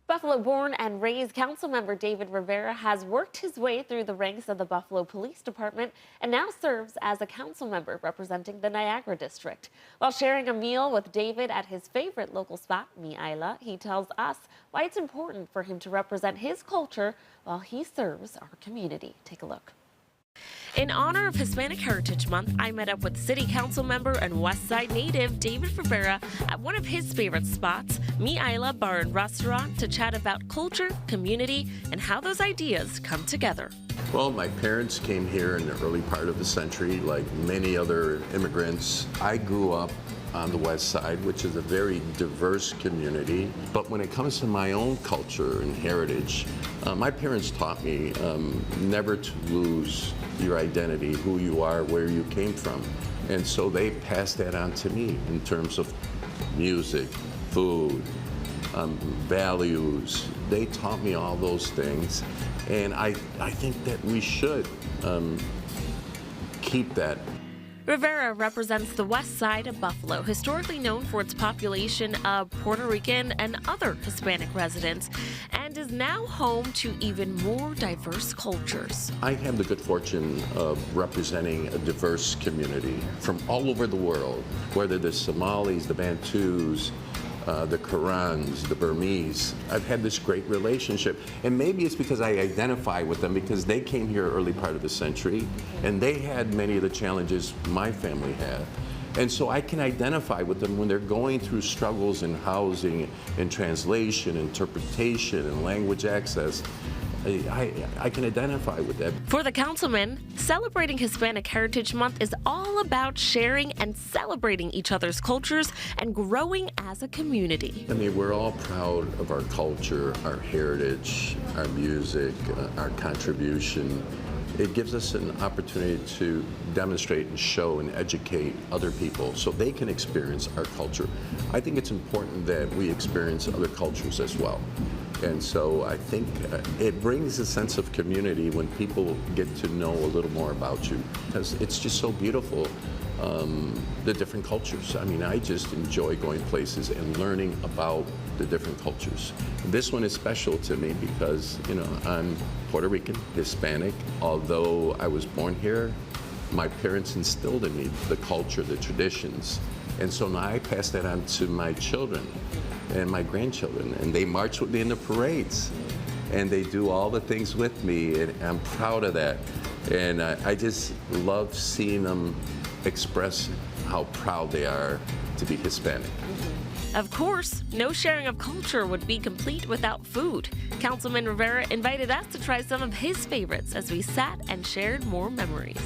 Buffalo-born and raised Councilmember David Rivera has worked his way through the ranks of the Buffalo Police Department and now serves as a council member representing the Niagara District. While sharing a meal with David at his favorite local spot, Mi Isla, he tells us why it's important for him to represent his culture while he serves our community. Take a look. In honor of Hispanic Heritage Month, I met up with City Council member and West Side native David Rivera at one of his favorite spots, Mi Isla Bar and Restaurant, to chat about culture, community, and how those ideas come together. Well, my parents came here in the early part of the century, like many other immigrants. I grew up on the West Side, which is a very diverse community. But when it comes to my own culture and heritage, my parents taught me never to lose your identity, who you are, where you came from. And so they passed that on to me in terms of music, food, values. They taught me all those things. And I think that we should keep that. Rivera represents the west side of Buffalo, historically known for its population of Puerto Rican and other Hispanic residents, and is now home to even more diverse cultures. I have the good fortune of representing a diverse community from all over the world, whether the Somalis, the Bantus, the Karans, the Burmese. I've had this great relationship, and maybe it's because I identify with them because they came here early part of the century and they had many of the challenges my family had. And so I can identify with them when they're going through struggles in housing and translation, interpretation, and language access. I can identify with that. For the councilman, celebrating Hispanic Heritage Month is all about sharing and celebrating each other's cultures and growing as a community. I mean, we're all proud of our culture, our heritage, our music, our contribution. It gives us an opportunity to demonstrate and show and educate other people so they can experience our culture. I think it's important that we experience other cultures as well. And so I think it brings a sense of community when people get to know a little more about you, because it's just so beautiful, the different cultures. I mean, I just enjoy going places and learning about the different cultures. This one is special to me because, you know, I'm Puerto Rican, Hispanic. Although I was born here, my parents instilled in me the culture, the traditions. And so now I pass that on to my children and my grandchildren, and they march with me in the parades, and they do all the things with me, and I'm proud of that. And I just love seeing them express how proud they are to be Hispanic. Of course, no sharing of culture would be complete without food. Councilman Rivera invited us to try some of his favorites as we sat and shared more memories.